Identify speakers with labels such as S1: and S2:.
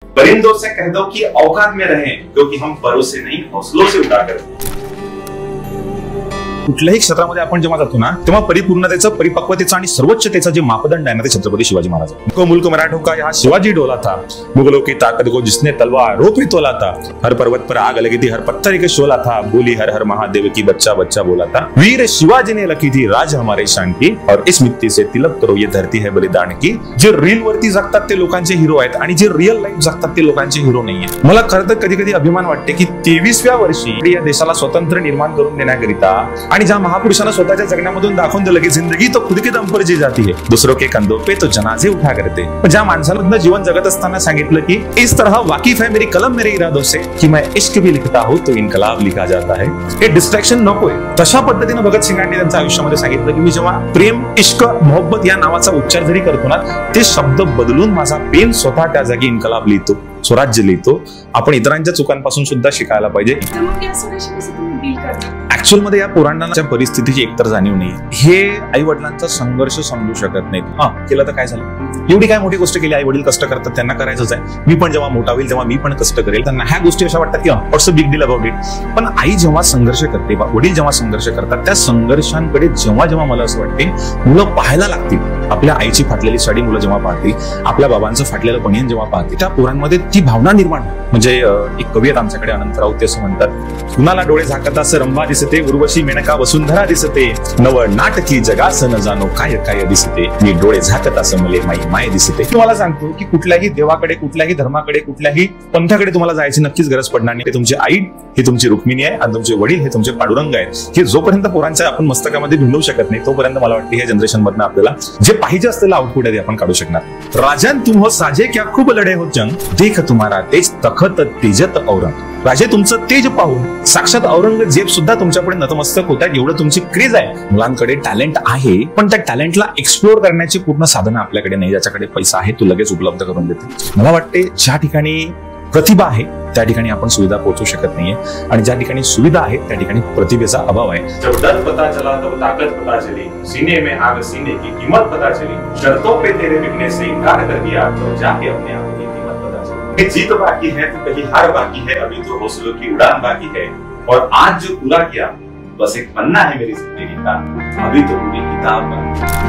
S1: परिंदों से कह दो कि औकात में रहें, क्योंकि हम परों से नहीं हौसलों से उड़ाकर।
S2: कुठल्याही क्षेत्रामध्ये आपण जेव्हा जातो ना, तेव्हा परिपूर्णतेचं, परिपक्वतेचं आणि सर्वोच्चतेचं जे मापदंड आहे ना, ते छत्रपती शिवाजी महाराज आहे। को मुल्क मराठों का यहाँ शिवाजी डोला था, मुगलों की ताकत को जिसने तलवारों पे तोला था, हर पर्वत पर आग लगी थी, हर पत्थर एक शोला था, बोली हर हर महादेव की बच्चा बच्चा बोला था, वीर शिवाजी ने लखी थी राज हमारे शान की, और इस मिट्टी से तिलक करो ये धरती है बलिदान की। जे रील वरती जगतात ते लोकांचे हिरो आहेत आणि जे रिअल लाईफ जगतात ते लोकांचे हिरो नाहीये। मला खरं तर कधी कधी अभिमान वाटते की 23व्या वर्षी या देशाला स्वतंत्र निर्माण करून देण्याकरिता आणि ज्या महापुरुषांना स्वतःच्या जगण्यामधून दाखवून दिलं की जिंदगी तो खुद के दम पर जी जाती है, दूसरों के कंधों पे तो जनाजे उठा करते। पण ज्या माणसाला जीवन जगत असताना सांगितलं की इस तरह वाकिफ है मेरी कलम मेरे इरादों से कि मैं इश्क भी लिखता हूं तो इनकलाब लिखा जाता है, हे डिस्ट्रॅक्शन नकोय। तशा पद्धतीने भगत सिंगांनी त्यांच्या आयुष्यामध्ये सांगितलं की मी जेव्हा प्रेम, इश्क, मोहब्बत या नावाचा उच्चार जरी करतो ना, ते शब्द बदलून माझा पेन स्वतः त्या जागी इनकलाब लिहितो, स्वराज्य लिहितो। आपण इतरांच्या चुकांपासून सुद्धा शिकायला पाहिजे। ऍक्च्युअल मध्ये या पुराणांच्या परिस्थितीची एकतर जाणीव नाही, हे आई वडिलांचा संघर्ष समजू शकत नाहीत। केलं तर काय झालं, एवढी काय मोठी गोष्ट केली, आई वडील कष्ट करतात, त्यांना करायचंच आहे, मी पण जेव्हा मोठा होईल तेव्हा मी पण कष्ट करेल, त्यांना ह्या गोष्टी अशा वाटतात की what's a big deal about it. पण आई जेव्हा संघर्ष करते, वडील जेव्हा संघर्ष करतात, त्या संघर्षांकडे जेव्हा जेव्हा मला असं वाटते मुलं पाहायला लागतील, आपल्या आईची फाटलेली साडी मुलं जेव्हा पाहतील, आपल्या बाबांचं फाटलेलं बनियन जेव्हा पाहतील, त्या पोरांमध्ये ती भावना निर्माण। म्हणजे एक कवी आहेत आमच्याकडे, अनंत राऊत, ते असं म्हणतात, कुणाला डोळे झाकत असं रंभा दिसते, उर्वशी मेनका वसुंधरा दिसते, नव नाटकी जगास न जाणो काय काय दिसते, मी डोळे झाकत असं मले माई माय दिसते। तुम्हाला सांगतो की कुठल्याही देवाकडे, कुठल्याही धर्माकडे, कुठल्याही पंथाकडे तुम्हाला जायची नक्कीच गरज पडणार नाही। तुमची आई ही तुमची रुक्मिणी आहे आणि तुमचे वडील हे तुमचे पांडुरंग आहेत। हे जोपर्यंत पोरांच्या आपण मस्तकामध्ये भिनवू शकत नाही, तोपर्यंत मला वाटतं ह्या जनरेशन मधनं आपल्याला जे पाहिजे असलेलं आउटपुट आहे ते आपण काढू शकणार। राजन तुम हो साजे क्या खूप लढे हो जंग, देख तुम्हारा तेज तखत तेजत औरंग। राजे तुमचं तेज पाहून साक्षात औरंगजेब सुद्धा तुमच्यापुढे नतमस्तक होतात, एवढं तुमची क्रेज आहे। मुलांकडे टॅलेंट आहे, पण त्या टॅलेंटला एक्सप्लोर करण्याची पूर्ण साधनं आपल्याकडे नाही। ज्याच्याकडे पैसा आहे तो लगेच उपलब्ध करून देते। मला वाटते ज्या ठिकाणी प्रतिभा आहे त्या ठिकाणी आपण सुविधा पोहोचू शकत नाहीये, आणि ज्या ठिकाणी सुविधा आहे त्या ठिकाणी प्रतिभेचा अभाव आहे।
S1: जब डर पता चला तब ताकत पता चली, सीने में आग सीने की कीमत पता चली, शर्तों पे तेरे बिकने से इनकार कर दिया तो जाके अपने आप की कीमत पता चली। जीत बाकी है तो कहीं हार बाकी है, अभी तो हौसलों की उड़ान बाकी है, और आज जो पूरा किया बस एक पन्ना है मेरी जिंदगी का, अभी तो पूरी किताब बाकी है।